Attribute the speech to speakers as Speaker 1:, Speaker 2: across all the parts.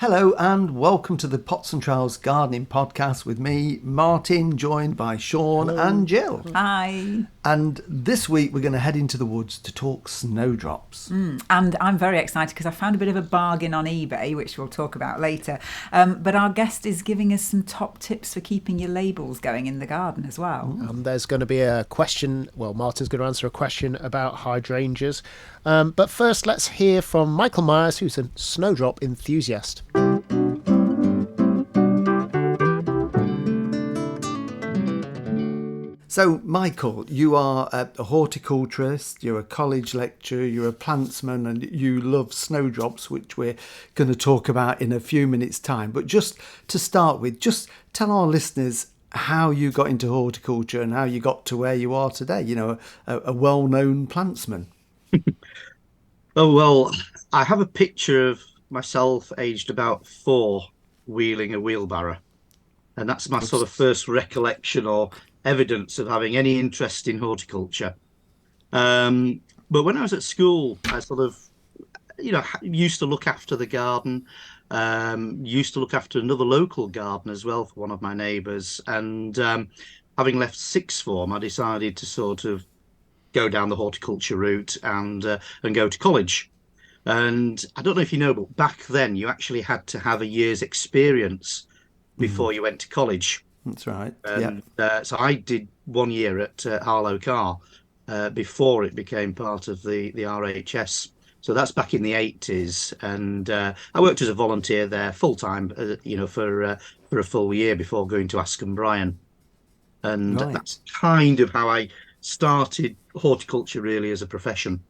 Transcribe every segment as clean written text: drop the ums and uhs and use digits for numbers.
Speaker 1: Hello and welcome to the Pots and Trowels Gardening Podcast with me, Martin, joined by Sean and Jill.
Speaker 2: Hi.
Speaker 1: And this week we're going to head into the woods to talk snowdrops.
Speaker 2: And I'm very excited because I found a bit of a bargain on eBay, which we'll talk about later. But our guest is giving us some top tips for keeping your labels going in the garden as well.
Speaker 3: There's going to be a question. Well, Martin's going to answer a question about hydrangeas. But first, let's hear from Michael Myers, who's a snowdrop enthusiast.
Speaker 1: So, Michael, you are a horticulturist, you're a college lecturer, you're a plantsman, and you love snowdrops, which we're going to talk about in a few minutes' time. But just to start with, just tell our listeners how you got into horticulture and how you got to where you are today, you know, a well-known plantsman.
Speaker 4: Oh, well, I have a picture of myself aged about 4 wheeling a wheelbarrow. And that's my sort of first recollection or evidence of having any interest in horticulture. But when I was at school, I sort of, used to look after the garden, used to look after another local garden as well for one of my neighbours. And having left sixth form, I decided to sort of go down the horticulture route and go to college. And I don't know if you know, but back then you actually had to have a year's experience before you went to college.
Speaker 1: That's right.
Speaker 4: So I did 1 year at Harlow Car before it became part of the RHS. So that's back in the 80s, and I worked as a volunteer there full time, for a full year before going to Askham Bryan, and that's kind of how I started horticulture really as a profession.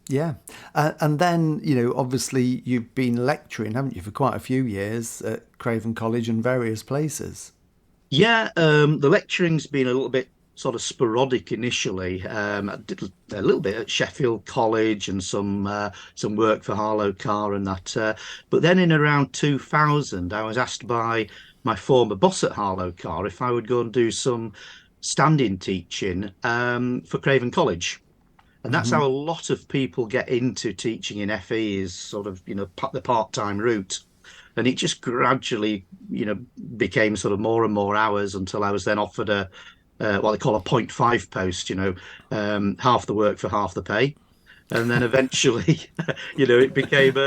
Speaker 1: Yeah. And then, obviously you've been lecturing, haven't you, for quite a few years at Craven College and various places.
Speaker 4: Yeah, the lecturing's been a little bit sort of sporadic initially. I did a little bit at Sheffield College and some work for Harlow Car and that. But then in around 2000, I was asked by my former boss at Harlow Car if I would go and do some stand-in teaching for Craven College. And that's how a lot of people get into teaching in FE, is sort of, the part-time route. And it just gradually, became sort of more and more hours until I was then offered what they call a 0.5 post, half the work for half the pay. And then eventually, it became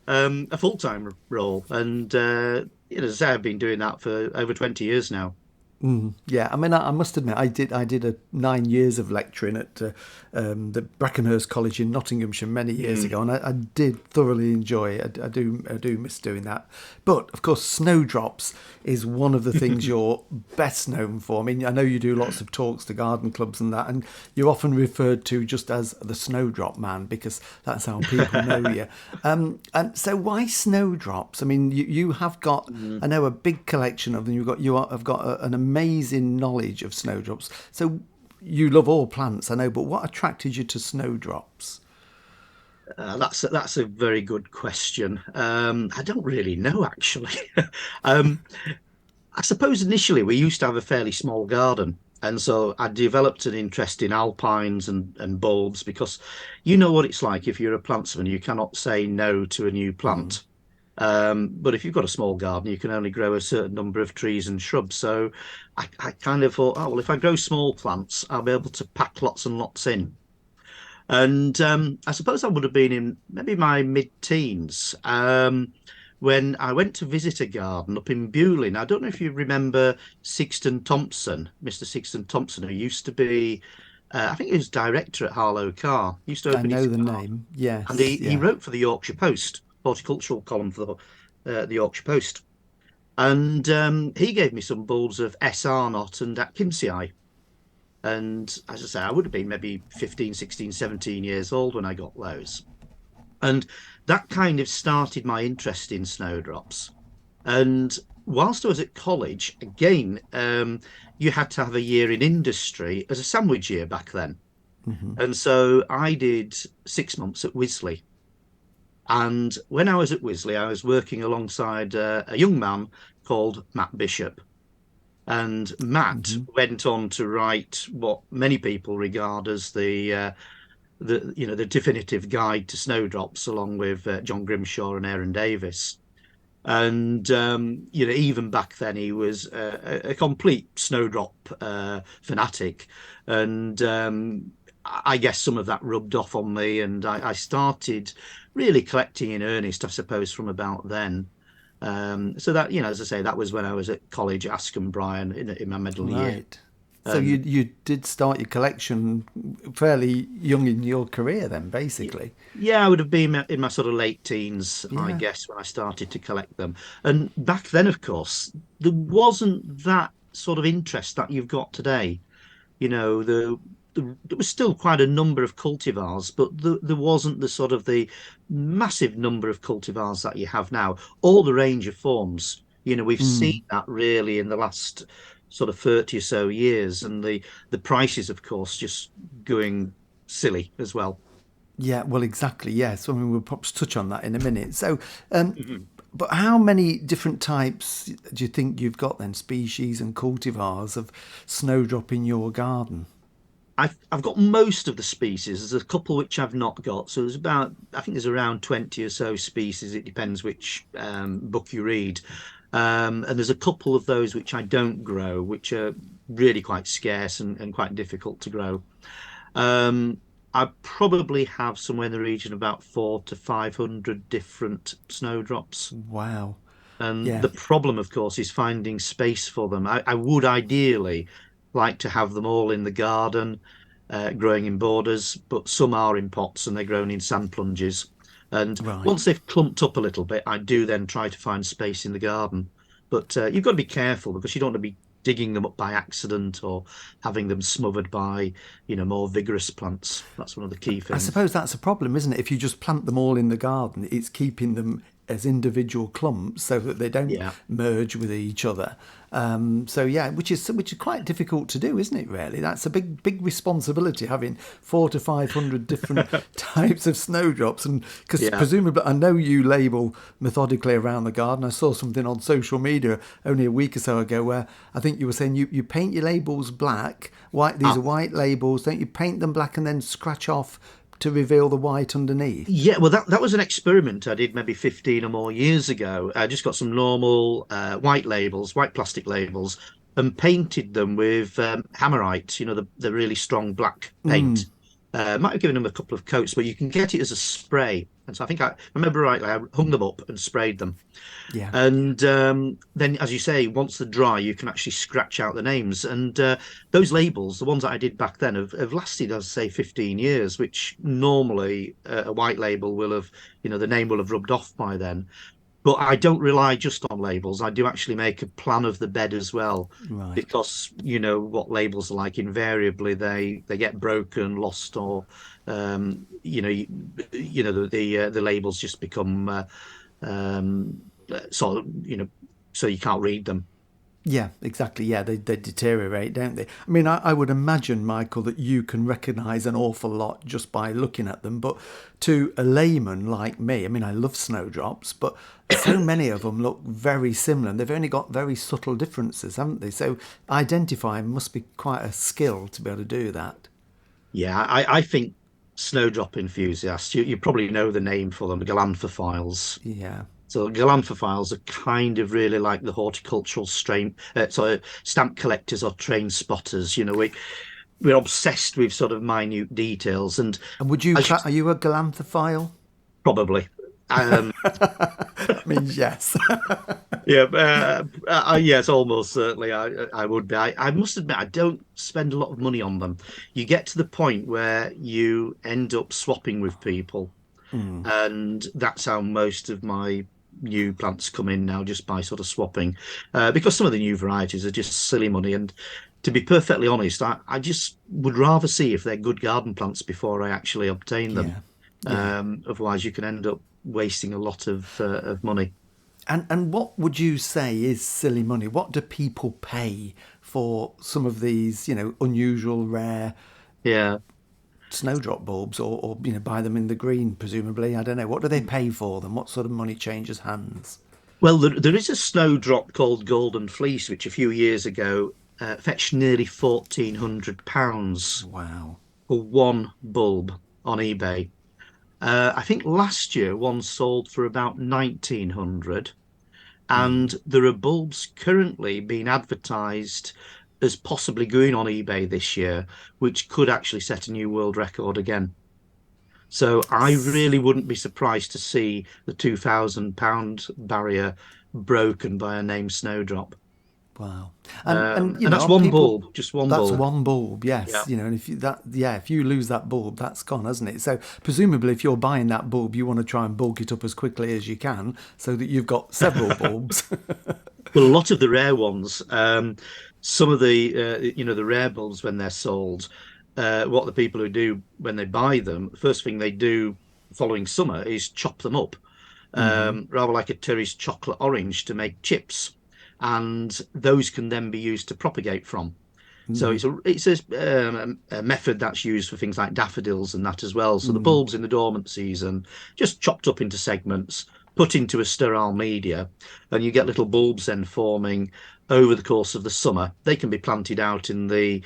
Speaker 4: a full-time role. And, as I say, I've been doing that for over 20 years now.
Speaker 1: Yeah, I mean, I must admit, I did 9 years of lecturing at the Brackenhurst College in Nottinghamshire many years ago, and I did thoroughly enjoy it. I do miss doing that. But of course, snowdrops is one of the things you're best known for. I mean, I know you do lots of talks to garden clubs and that, and you're often referred to just as the snowdrop man because that's how people know you. And so, why snowdrops? I mean, you have got, I know, a big collection of them. You have got an amazing knowledge of snowdrops. So you love all plants, I know, but what attracted you to snowdrops?
Speaker 4: That's a very good question. I don't really know, actually. I suppose initially we used to have a fairly small garden, and so I developed an interest in alpines and bulbs, because you know what it's like if you're a plantsman, you cannot say no to a new plant. But if you've got a small garden, you can only grow a certain number of trees and shrubs. So I kind of thought, oh, well, if I grow small plants, I'll be able to pack lots and lots in. And I suppose I would have been in maybe my mid-teens when I went to visit a garden up in Bewley. I don't know if you remember Sixton Thompson, Mr. Sixton Thompson, who used to be, I think he was director at Harlow Car. He used to open
Speaker 1: I know
Speaker 4: his
Speaker 1: the
Speaker 4: car.
Speaker 1: name, yes.
Speaker 4: And he wrote for the Yorkshire Post, horticultural column for the Yorkshire Post. And he gave me some bulbs of SR knot and Atkinsii. And as I say, I would have been maybe 15, 16, 17 years old when I got those. And that kind of started my interest in snowdrops. And whilst I was at college, again, you had to have a year in industry as a sandwich year back then. And so I did 6 months at Wisley. And when I was at Wisley, I was working alongside a young man called Matt Bishop. And Matt went on to write what many people regard as the definitive guide to snowdrops, along with John Grimshaw and Aaron Davis. And even back then, he was a complete snowdrop fanatic, and I guess some of that rubbed off on me, and I started really collecting in earnest, I suppose, from about then. So that, as I say, that was when I was at college at Askham Bryan in my middle year.
Speaker 1: Right. So
Speaker 4: And
Speaker 1: you did start your collection fairly young in your career then, basically.
Speaker 4: yeah, I would have been in my sort of late teens, I
Speaker 1: Yeah.
Speaker 4: guess, when I started to collect them. And back then, of course, there wasn't that sort of interest that you've got today. There was still quite a number of cultivars, but there wasn't the sort of the massive number of cultivars that you have now. All the range of forms. We've seen
Speaker 1: Mm.
Speaker 4: that really in the last sort of 30 or so years, and the prices, of course, just going silly as well.
Speaker 1: Yeah, well, exactly. Yes. I mean, we'll perhaps touch on that in a minute. So, um,
Speaker 4: Mhm.
Speaker 1: but how many different types do you think you've got then, species and cultivars of snowdrop in your garden?
Speaker 4: I've got most of the species. There's a couple which I've not got. So I think there's around 20 or so species. It depends which book you read. And there's a couple of those which I don't grow, which are really quite scarce and quite difficult to grow. Um, I probably have somewhere in the region of about 400 to 500 different snowdrops.
Speaker 1: Wow.
Speaker 4: And
Speaker 1: Yeah.
Speaker 4: the problem, of course, is finding space for them. I would ideally like to have them all in the garden, growing in borders, but some are in pots and they're grown in sand plunges. And
Speaker 1: Right.
Speaker 4: once they've clumped up a little bit, I do then try to find space in the garden. But you've got to be careful because you don't want to be digging them up by accident or having them smothered by, more vigorous plants. That's one of the key
Speaker 1: I
Speaker 4: things.
Speaker 1: suppose that's a problem, isn't it? If you just plant them all in the garden, it's keeping them as individual clumps so that they don't
Speaker 4: Yeah.
Speaker 1: merge with each other. So yeah, which is quite difficult to do, isn't it? Really, that's a big responsibility having 400 to 500 different types of snowdrops, and because
Speaker 4: Yeah.
Speaker 1: presumably I know you label methodically around the garden. I saw something on social media only a week or so ago where I think you were saying you paint your labels black, white. These are white labels, don't you? Paint them black and then scratch off to reveal the white underneath.
Speaker 4: Yeah, well, that was an experiment I did maybe 15 or more years ago. I just got some normal white labels, white plastic labels, and painted them with Hammerite, the really strong black paint. Might have given them a couple of coats, but you can get it as a spray. And so I think I remember rightly, I hung them up and sprayed them.
Speaker 1: Yeah.
Speaker 4: And then, as you say, once they're dry, you can actually scratch out the names. And those labels, the ones that I did back then, have lasted, as I say, 15 years, which normally a white label will have, the name will have rubbed off by then. But I don't rely just on labels. I do actually make a plan of the bed as well,
Speaker 1: Right.
Speaker 4: because you know what labels are like. Invariably, they get broken, lost, or the labels just become um, sort of so you can't read them.
Speaker 1: Yeah, exactly. Yeah, they deteriorate, don't they? I mean, I would imagine, Michael, that you can recognise an awful lot just by looking at them. But to a layman like me, I mean, I love snowdrops, but so many of them look very similar and they've only got very subtle differences, haven't they? So identifying must be quite a skill to be able to do that.
Speaker 4: Yeah, I think snowdrop enthusiasts, you probably know the name for them, the Galanthophiles.
Speaker 1: Yeah.
Speaker 4: So Galanthophiles are kind of really like the horticultural stamp collectors or train spotters. We're obsessed with sort of minute details, and
Speaker 1: And
Speaker 4: as you
Speaker 1: are you a galanthophile?
Speaker 4: probably, um,
Speaker 1: That means yes.
Speaker 4: yeah, yes, almost certainly, I would be. I must admit, I don't spend a lot of money on them. You get to the point where you end up swapping with people, and that's how most of my new plants come in now, just by sort of swapping, because some of the new varieties are just silly money. And to be perfectly honest, I just would rather see if they're good garden plants before I actually obtain them.
Speaker 1: Yeah. Yeah.
Speaker 4: Otherwise, you can end up wasting a lot of money.
Speaker 1: And what would you say is silly money? What do people pay for some of these, unusual, rare
Speaker 4: Yeah.
Speaker 1: snowdrop bulbs, or buy them in the green, presumably? I don't know. What do they pay for them? What sort of money changes hands?
Speaker 4: Well, there is a snowdrop called Golden Fleece, which a few years ago fetched nearly £1,400
Speaker 1: Wow.
Speaker 4: for one bulb on eBay. I think last year one sold for about 1,900. And there are bulbs currently being advertised as possibly going on eBay this year, which could actually set a new world record again. So I really wouldn't be surprised to see the £2,000 barrier broken by a named Snowdrop.
Speaker 1: Wow.
Speaker 4: And that's one bulb, just one bulb.
Speaker 1: That's one bulb, yes.
Speaker 4: Yeah.
Speaker 1: You know, and if you lose that bulb, that's gone, hasn't it? So presumably, if you're buying that bulb, you want to try and bulk it up as quickly as you can, so that you've got several bulbs.
Speaker 4: Well, a lot of the rare ones, some of the the rare bulbs when they're sold, what the people who do when they buy them, the first thing they do following summer is chop them up, rather like a Terry's chocolate orange, to make chips. And those can then be used to propagate from. So it's a method that's used for things like daffodils and that as well. So the bulbs in the dormant season, just chopped up into segments, put into a sterile media, and you get little bulbs then forming over the course of the summer. They can be planted out in the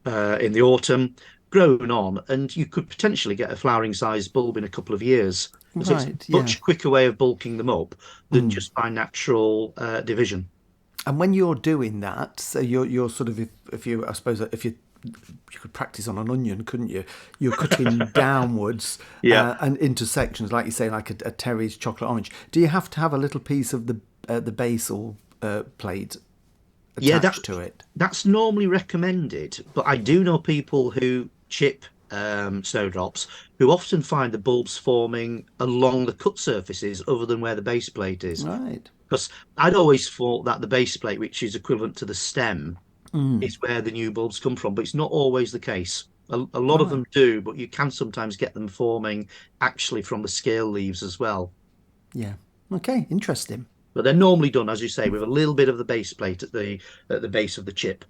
Speaker 4: autumn, grown on, and you could potentially get a flowering sized bulb in a couple of years. So it's a much quicker way of bulking them up than just by natural division.
Speaker 1: And when you're doing that, so you're sort of, if you could practice on an onion, couldn't you? You're cutting downwards and into sections, like you say, like a Terry's chocolate orange. Do you have to have a little piece of the basal plate attached to it?
Speaker 4: That's normally recommended, but I do know people who chip snowdrops who often find the bulbs forming along the cut surfaces other than where the base plate is.
Speaker 1: Right.
Speaker 4: Because I'd always thought that the base plate, which is equivalent to the stem, is where the new bulbs come from, but it's not always the case. A lot of them do, but you can sometimes get them forming actually from the scale leaves as well.
Speaker 1: Yeah. Okay. Interesting.
Speaker 4: But they're normally done, as you say, with a little bit of the base plate at the base of the chip.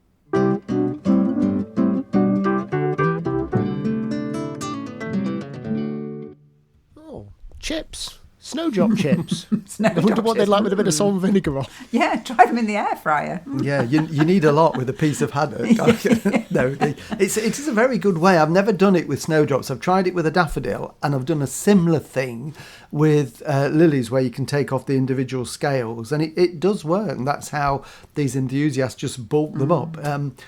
Speaker 3: Oh, chips. Snowdrop chips.
Speaker 2: Snowdrop
Speaker 3: I wonder what they'd
Speaker 2: chips.
Speaker 3: like with a bit of salt and vinegar on.
Speaker 2: Yeah, try them in the air fryer.
Speaker 1: Yeah, you need a lot with a piece of haddock. No, it is a very good way. I've never done it with snowdrops. I've tried it with a daffodil, and I've done a similar thing with lilies, where you can take off the individual scales, and it does work. And that's how these enthusiasts just bulk them up.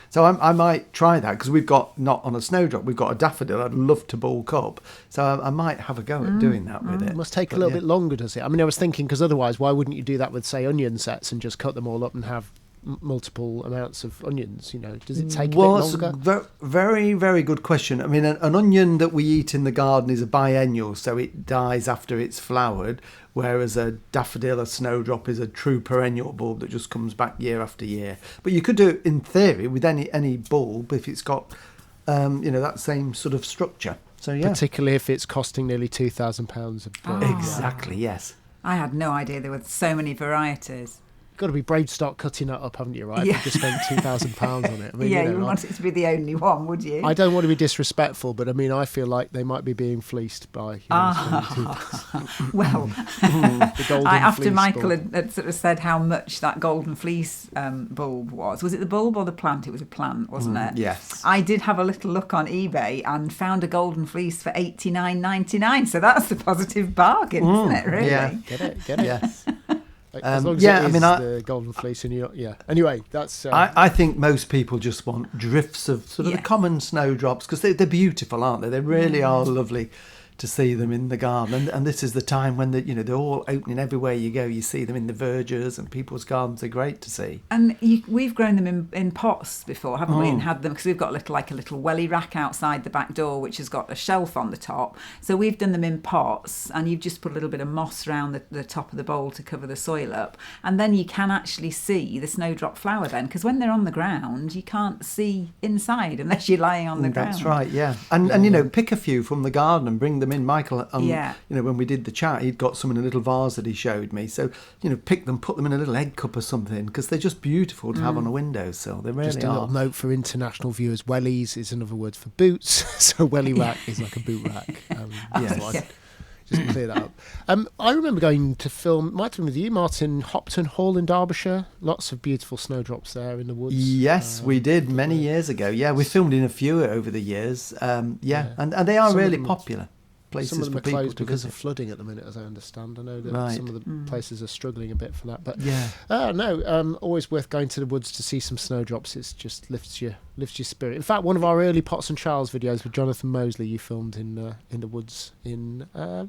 Speaker 1: So I might try that, because we've got, not on a snowdrop, we've got a daffodil I'd love to bulk up. So I might have a go at doing that with it.
Speaker 3: It must take a little bit longer, does it? I mean, I was thinking, because otherwise, why wouldn't you do that with, say, onion sets and just cut them all up and have multiple amounts of onions? You know, does it take a bit longer?
Speaker 1: It's a very, very good question. I mean, an onion that we eat in the garden is a biennial, so it dies after it's flowered, whereas a daffodil, a snowdrop, is a true perennial bulb that just comes back year after year. But you could do it, in theory, with any bulb if it's got that same sort of structure. So yeah,
Speaker 3: Particularly if it's costing nearly £2,000 a bulb.
Speaker 1: exactly, yes.
Speaker 2: I had no idea there were so many varieties.
Speaker 3: Got to be brave to start cutting that up, haven't you, right?
Speaker 2: Yeah.
Speaker 3: You've just spent £2,000 on it. I mean,
Speaker 2: Yeah,
Speaker 3: you
Speaker 2: you
Speaker 3: know,
Speaker 2: wouldn't want it to be the only one, would you?
Speaker 3: I don't want to be disrespectful, but I mean, I feel like they might be being fleeced by
Speaker 2: Well,
Speaker 3: the golden
Speaker 2: after
Speaker 3: fleece
Speaker 2: Michael
Speaker 3: bulb.
Speaker 2: had sort of said how much that golden fleece bulb was it the bulb or the plant? It was a plant, wasn't it?
Speaker 1: Yes.
Speaker 2: I did have a little look on eBay and found a golden fleece for $89.99. So that's the positive bargain, isn't it? Really?
Speaker 1: Yeah.
Speaker 3: Get it?
Speaker 1: Yes.
Speaker 3: As long as
Speaker 1: yeah,
Speaker 3: it
Speaker 1: I
Speaker 3: is
Speaker 1: mean,
Speaker 3: the golden fleece, and you're not, yeah. Anyway, that's.
Speaker 1: I think most people just want drifts of sort of the
Speaker 2: Yeah.
Speaker 1: common snowdrops, because they're beautiful, aren't they? They really are lovely to see them in the garden. And this is the time when they're all opening everywhere you go. You see them in the vergers, and people's gardens are great to see.
Speaker 2: And we've grown them in pots before, haven't we? And had them, because we've got like a little welly rack outside the back door, which has got a shelf on the top. So we've done them in pots, and you've just put a little bit of moss around the top of the bowl to cover the soil up. And then you can actually see the snowdrop flower then, because when they're on the ground, you can't see inside unless you're lying on the ground.
Speaker 1: That's right, yeah. And pick a few from the garden and bring them in. Michael, when we did the chat, he'd got some in a little vase that he showed me. So, pick them, put them in a little egg cup or something, because they're just beautiful to have on a windowsill. They really
Speaker 3: Just a
Speaker 1: are.
Speaker 3: little note for international viewers: wellies is another word for boots. So welly rack is like a boot rack.
Speaker 1: Yes.
Speaker 3: Just clear that up. I remember going to film, might have been with you, Martin, Hopton Hall in Derbyshire. Lots of beautiful snowdrops there in the woods.
Speaker 1: Yes, we did many years ago. Yeah, we filmed in a few over the years. And they are
Speaker 3: Some of
Speaker 1: really
Speaker 3: them-
Speaker 1: popular. places
Speaker 3: some of them
Speaker 1: for
Speaker 3: are
Speaker 1: people
Speaker 3: closed
Speaker 1: to
Speaker 3: because
Speaker 1: visit.
Speaker 3: of flooding at the minute, as I understand. I know that
Speaker 1: Right.
Speaker 3: some of the places are struggling a bit for that. But
Speaker 1: Yeah.
Speaker 3: no, always worth going to the woods to see some snowdrops. It just lifts your spirit. In fact, one of our early Pots and Trowels videos with Jonathan Mosley, you filmed in the woods in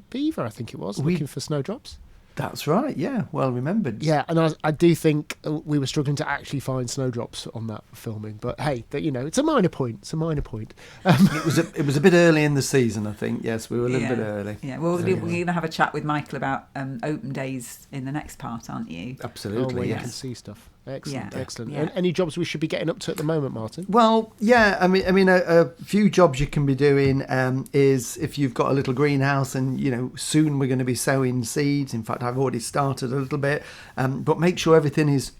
Speaker 3: Beaver, I think it was, looking for snowdrops.
Speaker 1: That's right, yeah, well remembered.
Speaker 3: Yeah, and I do think we were struggling to actually find snowdrops on that filming. But hey, it's a minor point. It's a minor point.
Speaker 1: It was a bit early in the season, I think. Yes, we were a little bit early.
Speaker 2: Yeah, well, we're going to have a chat with Michael about open days in the next part, aren't you?
Speaker 1: Absolutely,
Speaker 3: where
Speaker 1: yes.
Speaker 3: you can see stuff. Excellent,
Speaker 2: Yeah.
Speaker 3: excellent.
Speaker 2: Yeah.
Speaker 3: Any jobs we should be getting up to at the moment, Martin?
Speaker 1: Well, yeah, I mean, a few jobs you can be doing is if you've got a little greenhouse, and soon we're going to be sowing seeds. In fact, I've already started a little bit, but make sure everything is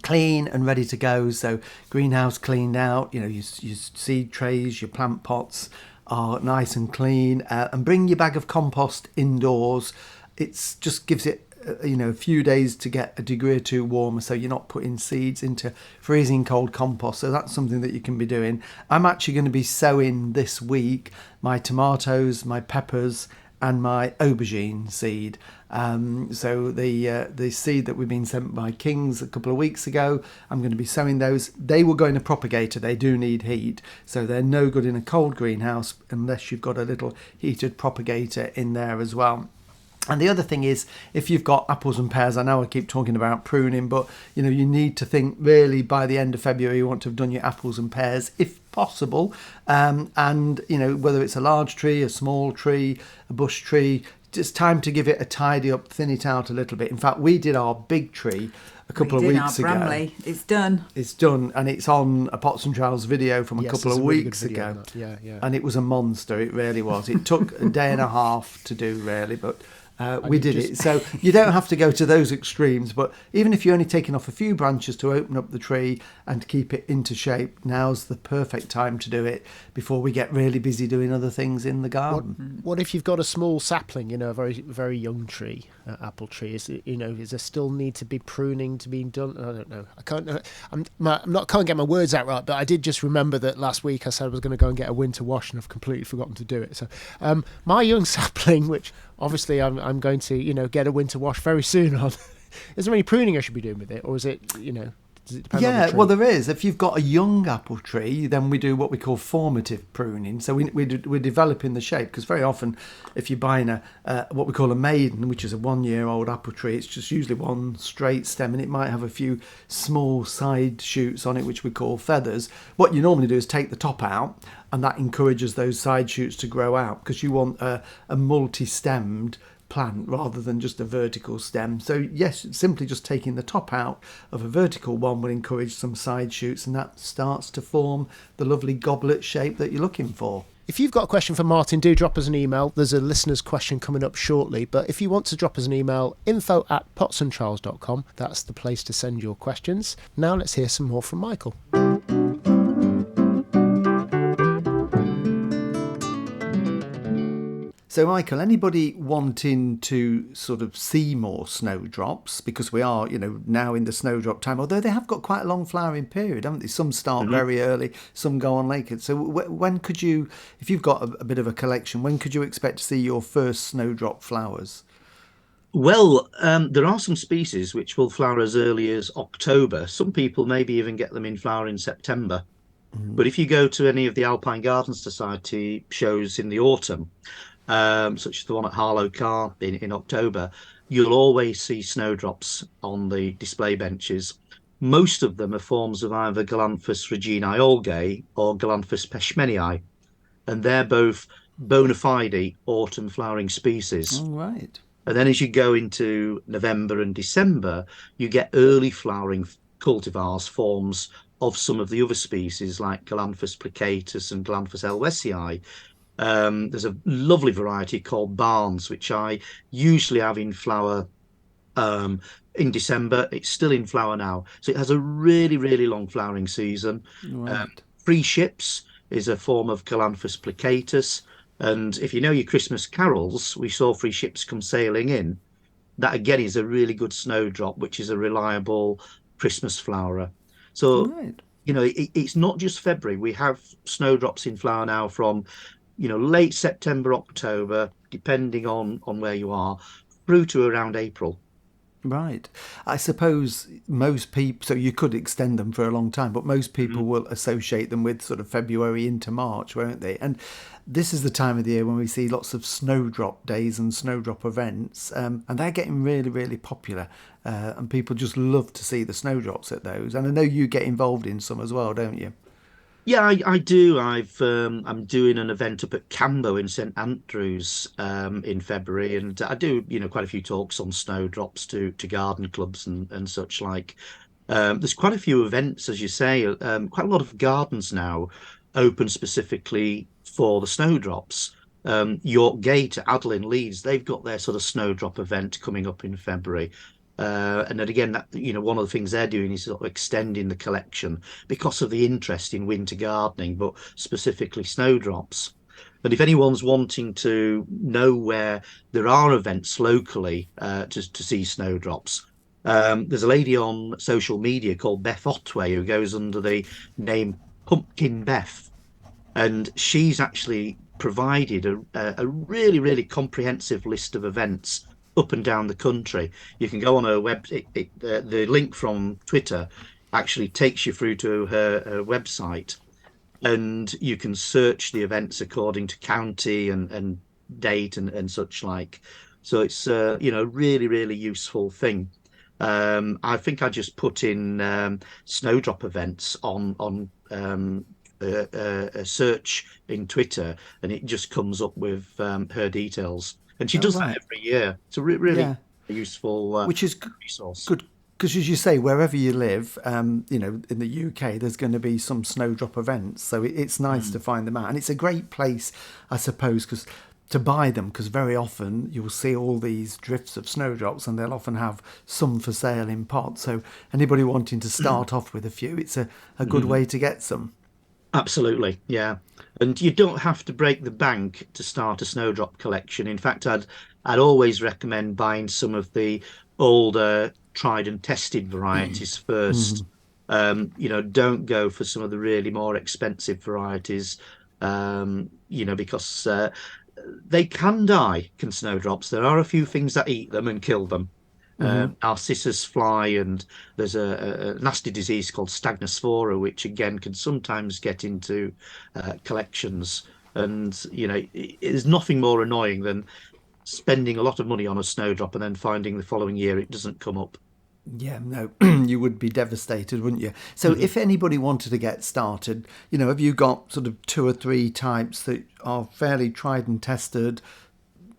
Speaker 1: clean and ready to go. So greenhouse cleaned out, your seed trays, your plant pots are nice and clean, and bring your bag of compost indoors. It's just gives it a few days to get a degree or two warmer, so you're not putting seeds into freezing cold compost. So that's something that you can be doing. I'm actually going to be sowing this week my tomatoes, my peppers, and my aubergine seed. So the seed that we've been sent by Kings a couple of weeks ago, I'm going to be sowing those. They will go in a propagator. They do need heat, so they're no good in a cold greenhouse unless you've got a little heated propagator in there as well. And the other thing is, if you've got apples and pears, I know I keep talking about pruning, but you need to think really by the end of February you want to have done your apples and pears if possible. And whether it's a large tree, a small tree, a bush tree, it's time to give it a tidy up, thin it out a little bit. In fact, we did our big tree a couple of weeks ago.
Speaker 2: Bramley. It's done.
Speaker 1: It's done, and it's on a Pots and Trowels video from a couple of weeks ago.
Speaker 3: Yeah.
Speaker 1: And it was a monster. It really was. It took a day and a half to do, really, but we did it. So you don't have to go to those extremes, but even if you're only taking off a few branches to open up the tree and keep it into shape, now's the perfect time to do it before we get really busy doing other things in the garden.
Speaker 3: What if you've got a small sapling, a very, very young tree, apple tree? Is there still need to be pruning to be done? I don't know. Can't get my words out right, but I did just remember that last week I said I was going to go and get a winter wash, and I've completely forgotten to do it. So my young sapling, which obviously I'm going to get a winter wash very soon on. Is there any pruning I should be doing with it, or is it does it depend on the tree?
Speaker 1: Well, there is. If you've got a young apple tree, then we do what we call formative pruning. So we're developing the shape, because very often if you're buying what we call a maiden, which is a 1-year-old apple tree, it's just usually one straight stem, and it might have a few small side shoots on it, which we call feathers. What you normally do is take the top out, and that encourages those side shoots to grow out, because you want a multi-stemmed plant rather than just a vertical stem. So yes, simply just taking the top out of a vertical one will encourage some side shoots, and that starts to form the lovely goblet shape that you're looking for.
Speaker 3: If you've got a question for Martin, do drop us an email. There's a listener's question coming up shortly, but if you want to drop us an email, info@potsandtrowels.com. That's the place to send your questions. Now let's hear some more from Michael.
Speaker 1: So, Michael, anybody wanting to sort of see more snowdrops, because we are, now in the snowdrop time, although they have got quite a long flowering period, haven't they? Some start very early, some go on later. So when could you, if you've got a bit of a collection, when could you expect to see your first snowdrop flowers?
Speaker 4: Well, there are some species which will flower as early as October. Some people maybe even get them in flower in September. But if you go to any of the Alpine Garden Society shows in the autumn, such as the one at Harlow Carr in October, you'll always see snowdrops on the display benches. Most of them are forms of either Galanthus reginae algae or Galanthus peschmanii, and they're both bona fide autumn flowering species.
Speaker 1: All right.
Speaker 4: And then as you go into November and December, you get early flowering cultivars, forms of some of the other species like Galanthus plicatus and Galanthus elwesii. There's a lovely variety called Barnes, which I usually have in flower in December. It's still in flower now. So it has a really, really long flowering season.
Speaker 1: Right.
Speaker 4: Free Ships is a form of Galanthus plicatus. And if you know your Christmas carols, we saw Free Ships come sailing in. That again is a really good snowdrop, which is a reliable Christmas flowerer. So,
Speaker 1: Right.
Speaker 4: it's not just February. We have snowdrops in flower now from late September, October, depending on where you are, through to around April.
Speaker 1: Right. I suppose most people, so you could extend them for a long time, but most people will associate them with sort of February into March, won't they? And this is the time of the year when we see lots of snowdrop days and snowdrop events, and they're getting really, really popular. And people just love to see the snowdrops at those. And I know you get involved in some as well, don't you?
Speaker 4: Yeah, I do. I'm doing an event up at Cambo in St Andrews in February, and I do quite a few talks on snowdrops to garden clubs and such like. There's quite a few events, as you say. Quite a lot of gardens now open specifically for the snowdrops. York Gate at Adeline Leeds, they've got their sort of snowdrop event coming up in February. And then again, that one of the things they're doing is sort of extending the collection because of the interest in winter gardening, but specifically snowdrops. And if anyone's wanting to know where there are events locally to see snowdrops, there's a lady on social media called Beth Otway who goes under the name Pumpkin Beth, and she's actually provided a really, really comprehensive list of events up and down the country. You can go on her web. The link from Twitter actually takes you through to her website, and you can search the events according to county and date and such like. So it's really, really useful thing. I think I just put in snowdrop events on a search in Twitter, and it just comes up with her details. And she
Speaker 1: Oh,
Speaker 4: does that
Speaker 1: right.
Speaker 4: every year. It's a really
Speaker 1: Yeah.
Speaker 4: useful
Speaker 1: Which is
Speaker 4: resource.
Speaker 1: good because, as you say, wherever you live, in the UK, there's going to be some snowdrop events. So it's nice to find them out. And it's a great place, I suppose, because to buy them, because very often you'll see all these drifts of snowdrops and they'll often have some for sale in pots. So anybody wanting to start off with a few, it's a good way to get some.
Speaker 4: Absolutely, yeah. And you don't have to break the bank to start a snowdrop collection. In fact, I'd always recommend buying some of the older, tried and tested varieties first. Don't go for some of the really more expensive varieties, because they can die, can snowdrops. There are a few things that eat them and kill them. Narcissus fly, and there's a nasty disease called stagnospora, which again can sometimes get into collections. And there's nothing more annoying than spending a lot of money on a snowdrop and then finding the following year it doesn't come up.
Speaker 1: Yeah, no, you would be devastated, wouldn't you? So if anybody wanted to get started, have you got sort of two or three types that are fairly tried and tested?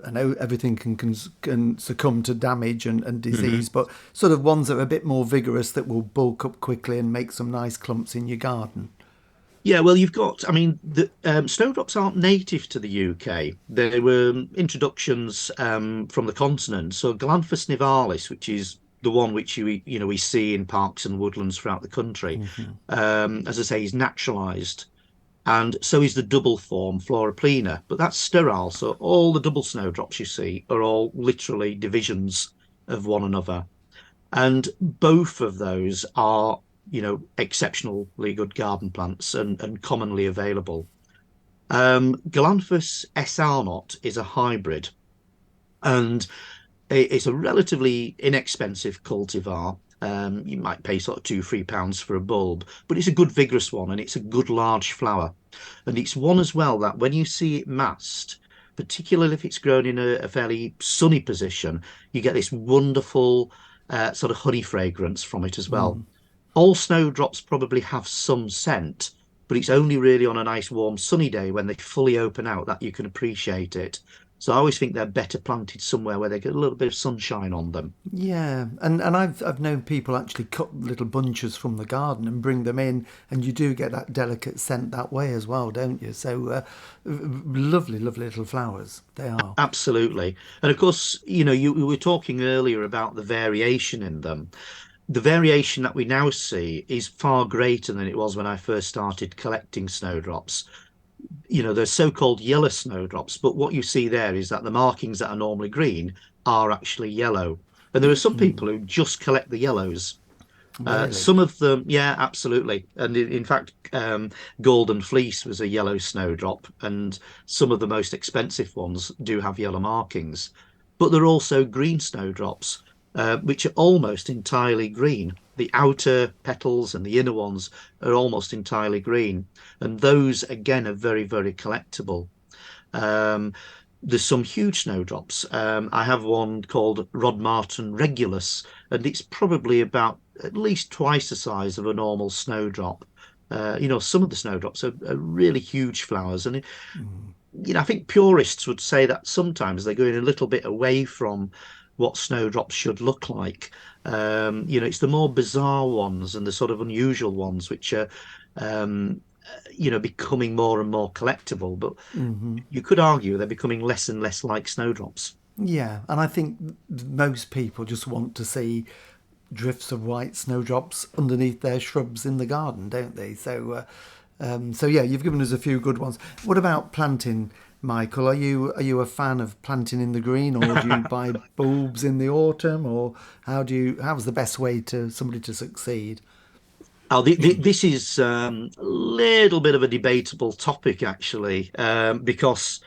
Speaker 1: I know everything can succumb to damage and disease, but sort of ones that are a bit more vigorous that will bulk up quickly and make some nice clumps in your garden.
Speaker 4: Yeah, well, I mean, the snowdrops aren't native to the UK. They were introductions from the continent. So Galanthus nivalis, which is the one which we see in parks and woodlands throughout the country, as I say, is naturalised. And so is the double form Floriplena, but that's sterile. So all the double snowdrops you see are all literally divisions of one another. And both of those are, exceptionally good garden plants and commonly available. Galanthus S. Arnott is a hybrid, and it's a relatively inexpensive cultivar. You might pay sort of £2, £3 for a bulb, but it's a good vigorous one and it's a good large flower. And it's one as well that when you see it massed, particularly if it's grown in a fairly sunny position, you get this wonderful sort of honey fragrance from it as well. All snowdrops probably have some scent, but it's only really on a nice warm sunny day when they fully open out that you can appreciate it. So I always think they're better planted somewhere where they get a little bit of sunshine on them.
Speaker 1: Yeah, and I've known people actually cut little bunches from the garden and bring them in, and you do get that delicate scent that way as well, don't you? So lovely, lovely little flowers they are.
Speaker 4: Absolutely. And of course, you were talking earlier about the variation in them. The variation that we now see is far greater than it was when I first started collecting snowdrops. They're so-called yellow snowdrops, but what you see there is that the markings that are normally green are actually yellow. And there are some people who just collect the yellows.
Speaker 1: Really?
Speaker 4: Some of them, yeah, absolutely. And in fact, Golden Fleece was a yellow snowdrop, and some of the most expensive ones do have yellow markings. But there are also green snowdrops, which are almost entirely green. The outer petals and the inner ones are almost entirely green. And those, again, are very, very collectible. Um, there's some huge snowdrops. I have one called Rodmartin Regulus, and it's probably about at least twice the size of a normal snowdrop. Some of the snowdrops are really huge flowers, and
Speaker 1: Mm.
Speaker 4: I think purists would say that sometimes they're going a little bit away from what snowdrops should look like. It's the more bizarre ones and the sort of unusual ones which are, um, becoming more and more collectible. But
Speaker 1: Hmm.
Speaker 4: you could argue they're becoming less and less like snowdrops.
Speaker 1: Yeah, and I think most people just want to see drifts of white snowdrops underneath their shrubs in the garden, don't they? So yeah, you've given us a few good ones. What about planting, Michael? Are you a fan of planting in the green, or do you buy bulbs in the autumn, or how's the best way to somebody to succeed?
Speaker 4: Oh, this is a little bit of a debatable topic, actually, because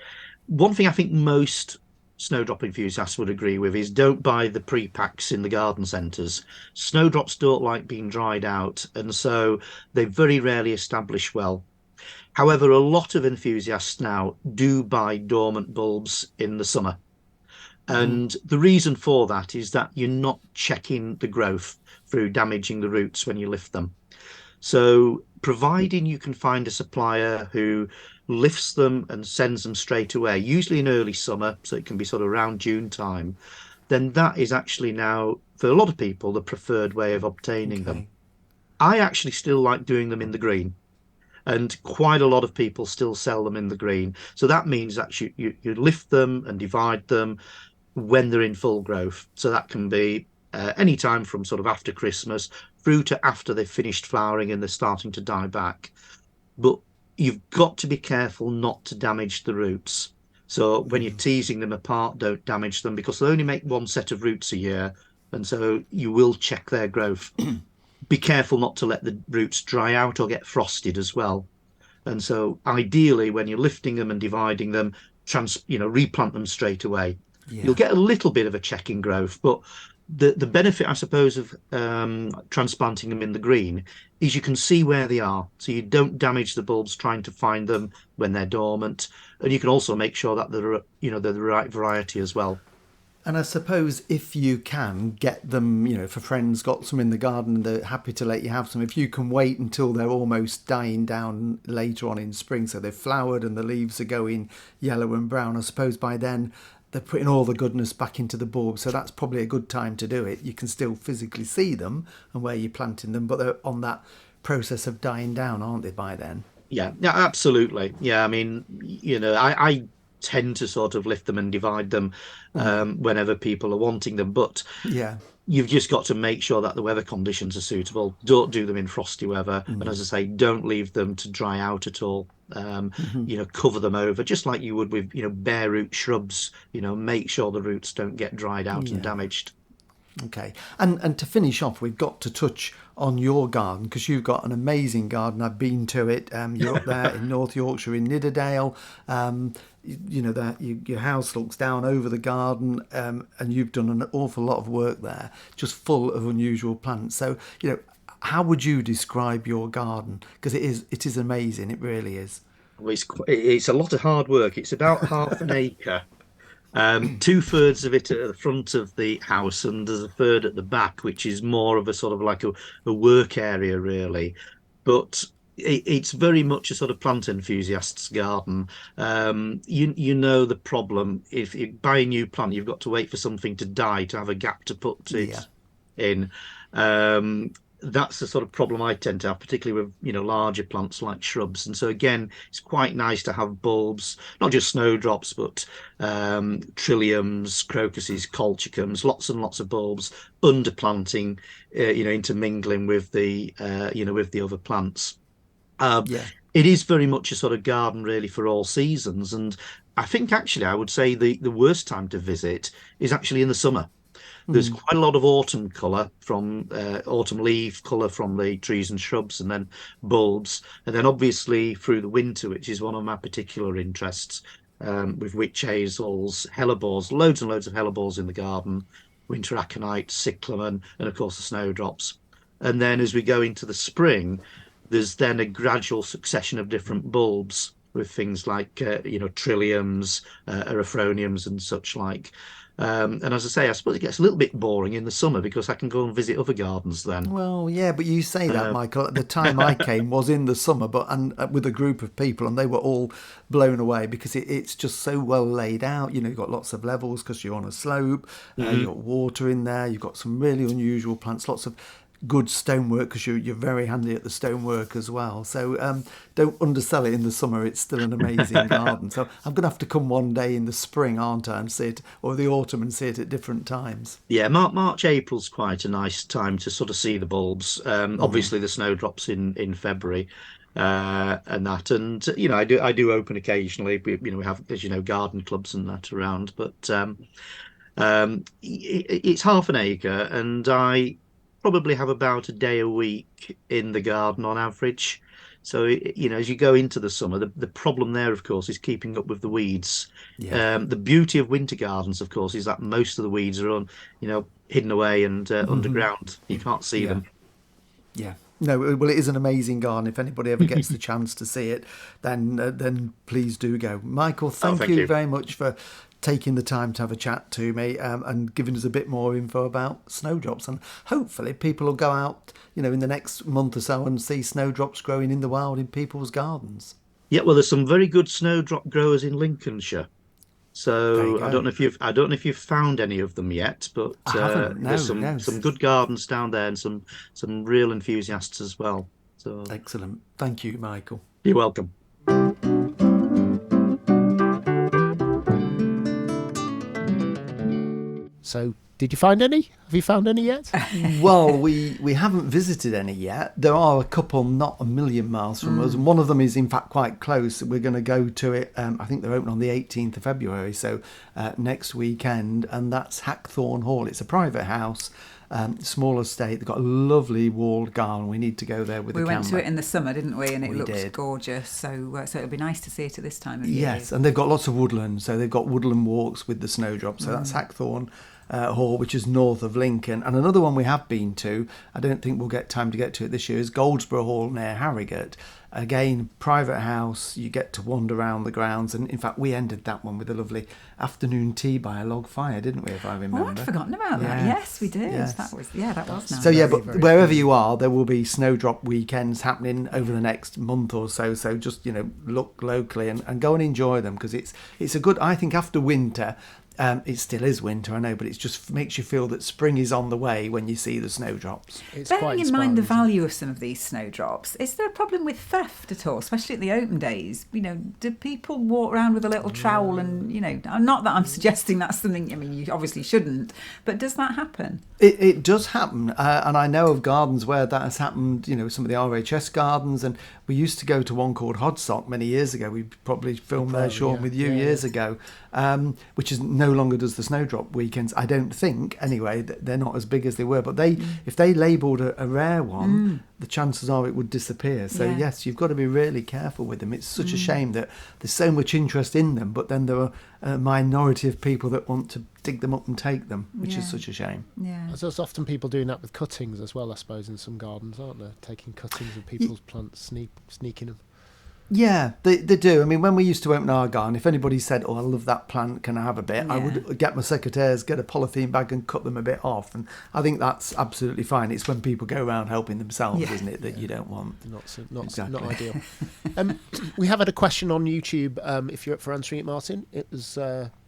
Speaker 4: one thing I think most snowdrop enthusiasts would agree with is don't buy the pre-packs in the garden centres. Snowdrops don't like being dried out, and so they very rarely establish well. However, a lot of enthusiasts now do buy dormant bulbs in the summer.
Speaker 1: Mm.
Speaker 4: And the reason for that is that you're not checking the growth through damaging the roots when you lift them. So, providing you can find a supplier who lifts them and sends them straight away, usually in early summer, so it can be sort of around June time, then that is actually now, for a lot of people, the preferred way of obtaining them.
Speaker 1: Okay.
Speaker 4: I actually still like doing them in the green, and quite a lot of people still sell them in the green. So that means that you lift them and divide them when they're in full growth. So that can be any time from sort of after Christmas through to after they've finished flowering and they're starting to die back. But you've got to be careful not to damage the roots. So when you're
Speaker 1: Mm.
Speaker 4: teasing them apart, don't damage them because they only make one set of roots a year. And so you will check their growth. Be careful not to let the roots dry out or get frosted as well. And so ideally, when you're lifting them and dividing them, replant them straight away. You'll
Speaker 1: Yeah.
Speaker 4: get a little bit of a check in growth, but the benefit, I suppose, of transplanting them in the green is you can see where they are, so you don't damage the bulbs trying to find them when they're dormant, and you can also make sure that they're the right variety as well.
Speaker 1: And I suppose if you can get them, if a friend's got some in the garden, they're happy to let you have some. If you can wait until they're almost dying down later on in spring, so they've flowered and the leaves are going yellow and brown, I suppose by then they're putting all the goodness back into the bulb. So that's probably a good time to do it. You can still physically see them and where you're planting them, but they're on that process of dying down, aren't they, by then?
Speaker 4: Yeah, yeah, absolutely. Yeah, I mean, I tend to sort of lift them and divide them
Speaker 1: Mm.
Speaker 4: whenever people are wanting them, but
Speaker 1: Yeah.
Speaker 4: you've just got to make sure that the weather conditions are suitable. Don't do them in frosty weather, and
Speaker 1: Mm.
Speaker 4: as I say, don't leave them to dry out at all.
Speaker 1: Mhm.
Speaker 4: Cover them over just like you would with bare root shrubs. Make sure the roots don't get dried out and
Speaker 1: Yeah.
Speaker 4: damaged.
Speaker 1: Okay, and to finish off, we've got to touch on your garden because you've got an amazing garden. I've been to it. You're up there in North Yorkshire in Nidderdale. That your house looks down over the garden, and you've done an awful lot of work there, just full of unusual plants. So, how would you describe your garden? Because it is amazing. It really is.
Speaker 4: Well, it's a lot of hard work. It's about half an acre. Two-thirds of it at the front of the house, and there's a third at the back, which is more of a sort of like a work area, really. But it's very much a sort of plant enthusiast's garden. You know the problem. If you buy a new plant, you've got to wait for something to die to have a gap to put
Speaker 1: Yeah.
Speaker 4: it in. That's the sort of problem I tend to have, particularly with larger plants like shrubs. And so again, it's quite nice to have bulbs, not just snowdrops, but trilliums, crocuses, colchicums, lots and lots of bulbs underplanting, intermingling with the other plants. Um,
Speaker 1: Yeah.
Speaker 4: it is very much a sort of garden really for all seasons, and I think actually I would say the worst time to visit is actually in the summer There's quite a lot of autumn colour from autumn leaf colour from the trees and shrubs, and then bulbs, and then obviously through the winter, which is one of my particular interests, with witch hazels, hellebores, loads and loads of hellebores in the garden, winter aconite, cyclamen, and of course the snowdrops. And then as we go into the spring, there's then a gradual succession of different bulbs with things like trilliums, erythroniums, and such like. And as I say, I suppose it gets a little bit boring in the summer because I can go and visit other gardens then.
Speaker 1: Well, yeah, but you say that, Michael. At the time I came was in the summer, but with a group of people, and they were all blown away because it's just so well laid out. You know, you've got lots of levels because you're on a slope. You've got water in there. You've got some really unusual plants. Lots of good stonework because you're very handy at the stonework as well. So don't undersell it in the summer. It's still an amazing garden. So I'm going to have to come one day in the spring, aren't I, and see it, or the autumn, and see it at different times.
Speaker 4: Yeah, March, April's quite a nice time to sort of see the bulbs. Obviously, the snowdrops in February. And that, and I do open occasionally. We have, as you know, garden clubs and that around, but it's half an acre, and I probably have about a day a week in the garden on average. So as you go into the summer, the problem there, of course, is keeping up with the weeds.
Speaker 1: Yeah.
Speaker 4: The beauty of winter gardens, of course, is that most of the weeds are hidden away and underground. You can't see them.
Speaker 1: Yeah. No, well, it is an amazing garden. If anybody ever gets the chance to see it, then please do go. Michael, thank you very much for taking the time to have a chat to me and giving us a bit more info about snowdrops. And hopefully people will go out, in the next month or so and see snowdrops growing in the wild in people's gardens.
Speaker 4: Yeah, well, there's some very good snowdrop growers in Lincolnshire. So I don't know if you've found any of them yet, but there's some good gardens down there and some real enthusiasts as well. So
Speaker 1: excellent. Thank you, Michael.
Speaker 4: You're welcome.
Speaker 3: So, did you find any? Have you found any yet?
Speaker 1: Well, we haven't visited any yet. There are a couple not a million miles from us, and one of them is in fact quite close. We're going to go to it. I think they're open on the 18th of February, so next weekend, and that's Hackthorne Hall. It's a private house. Small estate. They've got a lovely walled garden. We need to go there with the camera.
Speaker 2: We went to it in the summer, didn't we? And it looks
Speaker 1: did.
Speaker 2: Gorgeous. So it'll be nice to see it at this time of year.
Speaker 1: Yes, and they've got lots of woodland. So they've got woodland walks with the snowdrop. So that's Hackthorne Hall, which is north of Lincoln. And another one we have been to, I don't think we'll get time to get to it this year, is Goldsborough Hall near Harrogate. Again, private house, you get to wander around the grounds, and in fact we ended that one with a lovely afternoon tea by a log fire, didn't we, if I remember?
Speaker 2: Oh, I'd forgotten about that. Yes, we did.
Speaker 1: Yes.
Speaker 2: That was nice.
Speaker 1: So yeah, but wherever you are, there will be snowdrop weekends happening over the next month or so. So just look locally and go and enjoy them, because it's a good, I think, after winter. It still is winter, I know, but it just makes you feel that spring is on the way when you see the snowdrops.
Speaker 2: Bearing in mind the value of some of these snowdrops, is there a problem with theft at all, especially at the open days? Do people walk around with a little trowel and, not that I'm suggesting that's something, you obviously shouldn't, but does that happen?
Speaker 1: It does happen, and I know of gardens where that has happened, some of the RHS gardens, and we used to go to one called Hodsock many years ago. We probably filmed there, Sean, with you years ago, which is no longer does the snowdrop weekends, I don't think. Anyway, they're not as big as they were, but if they labelled a rare one, the chances are it would disappear. So yes, you've got to be really careful with them. It's such a shame that there's so much interest in them, but then there are a minority of people that want to dig them up and take them, which is such a shame.
Speaker 2: Yeah.
Speaker 3: There's often people doing that with cuttings as well, I suppose, in some gardens, aren't there? Taking cuttings of people's plants, sneaking them.
Speaker 1: Yeah, they do. I mean, when we used to open our garden, if anybody said, "Oh, I love that plant, can I have a bit?" I would get my secretaries, get a polythene bag and cut them a bit off. And I think that's absolutely fine. It's when people go around helping themselves, isn't it, that you don't want.
Speaker 3: Not ideal. We have had a question on YouTube, if you're up for answering it, Martin. It was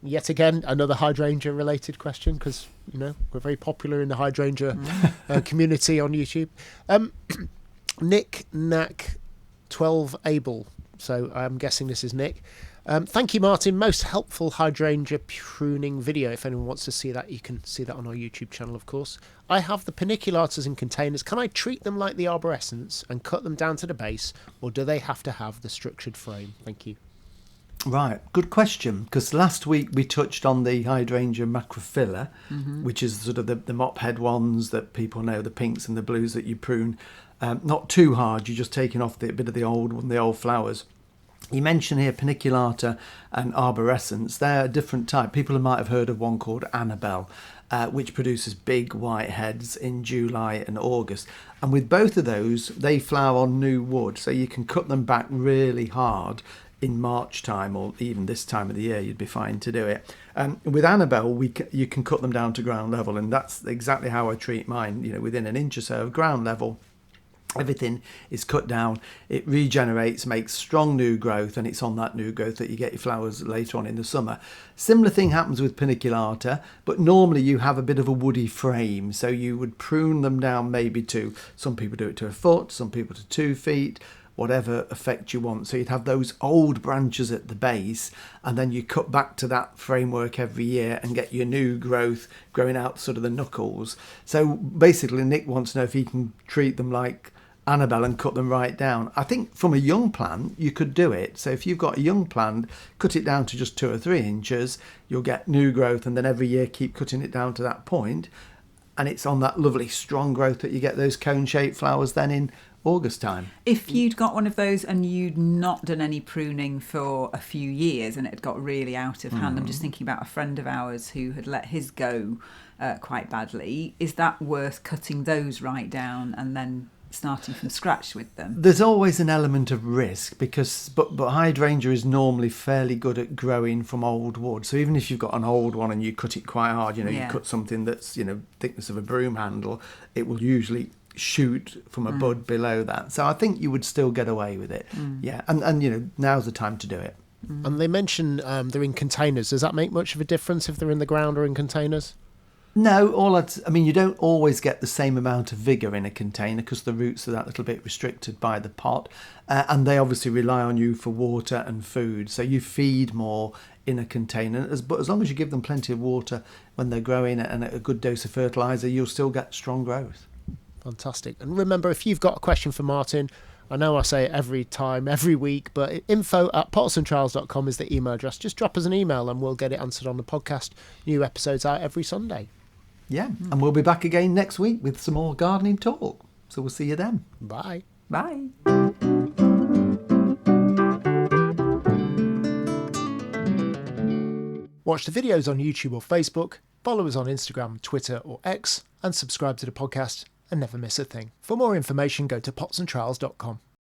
Speaker 3: yet again another hydrangea related question, because, we're very popular in the hydrangea community on YouTube. Nick Knack 12 Abel, so I'm guessing this is Nick. Thank you, Martin. Most helpful hydrangea pruning video. If anyone wants to see that, you can see that on our YouTube channel, of course. I have the paniculatas in containers. Can I treat them like the arborescents and cut them down to the base, or do they have to have the structured frame? Thank you.
Speaker 1: Right, good question. Because last week we touched on the Hydrangea macrophylla, which is sort of the mop head ones that people know, the pinks and the blues that you prune. Not too hard, you're just taking off the bit of the old flowers. You mentioned here paniculata and arborescens. They're a different type. People might have heard of one called Annabelle, which produces big white heads in July and August. And with both of those, they flower on new wood, so you can cut them back really hard in March time, or even this time of the year, you'd be fine to do it. With Annabelle, you can cut them down to ground level, and that's exactly how I treat mine. Within an inch or so of ground level, everything is cut down, it regenerates, makes strong new growth, and it's on that new growth that you get your flowers later on in the summer. Similar thing happens with paniculata, but normally you have a bit of a woody frame, so you would prune them down maybe to, some people do it to a foot, some people to 2 feet, whatever effect you want. So you'd have those old branches at the base, and then you cut back to that framework every year and get your new growth growing out sort of the knuckles. So basically Nick wants to know if he can treat them like Annabelle and cut them right down. I think from a young plant you could do it. So if you've got a young plant, cut it down to just 2 or 3 inches, you'll get new growth, and then every year keep cutting it down to that point, and it's on that lovely strong growth that you get those cone-shaped flowers then in August time.
Speaker 2: If you'd got one of those and you'd not done any pruning for a few years and it had got really out of hand, I'm just thinking about a friend of ours who had let his go quite badly. Is that worth cutting those right down and then starting from scratch with them?
Speaker 1: There's always an element of risk, because but hydrangea is normally fairly good at growing from old wood. So even if you've got an old one and you cut it quite hard, you cut something that's thickness of a broom handle, it will usually shoot from a bud below that. So I think you would still get away with it. Yeah, and now's the time to do it.
Speaker 3: And they mention they're in containers. Does that make much of a difference if they're in the ground or in containers?
Speaker 1: No, you don't always get the same amount of vigour in a container because the roots are that little bit restricted by the pot, and they obviously rely on you for water and food, so you feed more in a container. But as long as you give them plenty of water when they're growing and a good dose of fertiliser, you'll still get strong growth.
Speaker 3: Fantastic. And remember, if you've got a question for Martin, I know I say it every time, every week, but info@potsandtrowels.com is the email address. Just drop us an email and we'll get it answered on the podcast. New episodes out every Sunday.
Speaker 1: Yeah, and we'll be back again next week with some more gardening talk. So we'll see you then.
Speaker 3: Bye.
Speaker 2: Bye.
Speaker 3: Watch the videos on YouTube or Facebook, follow us on Instagram, Twitter or X, and subscribe to the podcast and never miss a thing. For more information, go to potsandtrowels.com.